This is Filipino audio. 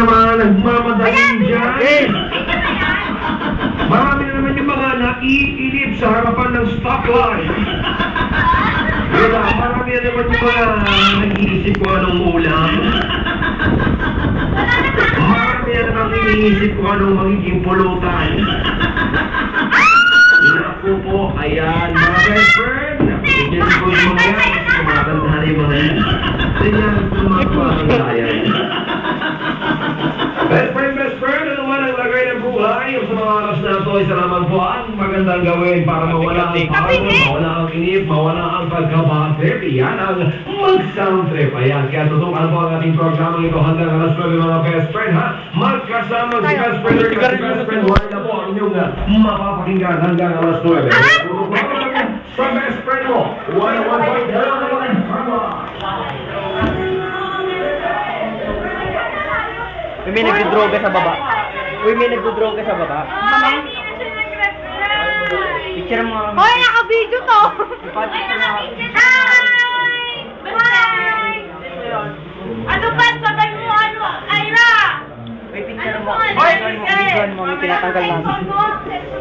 naman, nagmamadali dyan. Marami na naman yung mga naiinip sa harapan ng stoplight. Wala, marami na naman yung mga nag-iisip kung anong ulam. Marami na naman iniisip kung anong magiging pulutan. Naku po, ayan, mga best friend. Bigyan ko yung mga yan, kasi kumakantahan yung mga yan. Tingnan ko mga kumakantahan. Best friend, ano man ang lagay ng buhay sa mga oras na ito, isa lamang po ang magandang gawin para mawala ang pagod, mawala ang inip, mawala ang pagkabad trip. Yan ang mag-sound trip. Ayan, kaya tutukan po ang ating programa ito hanggang alas 9 mga best friend, ha? Magkasama si best friend, si best friend, wala na po ang inyong mapapakinggan hanggang alas 9. Sa best friend mo, 101.9 May nagdodroga sa baba. Uy, may nagdodroga sa baba. Picture mo. Hoy, naka-video to! Hi! Hi! Ano ba? Sabay mo ano? Ira! Uy, picture mo. Hoy, Picture mo. May tinatanggal namin.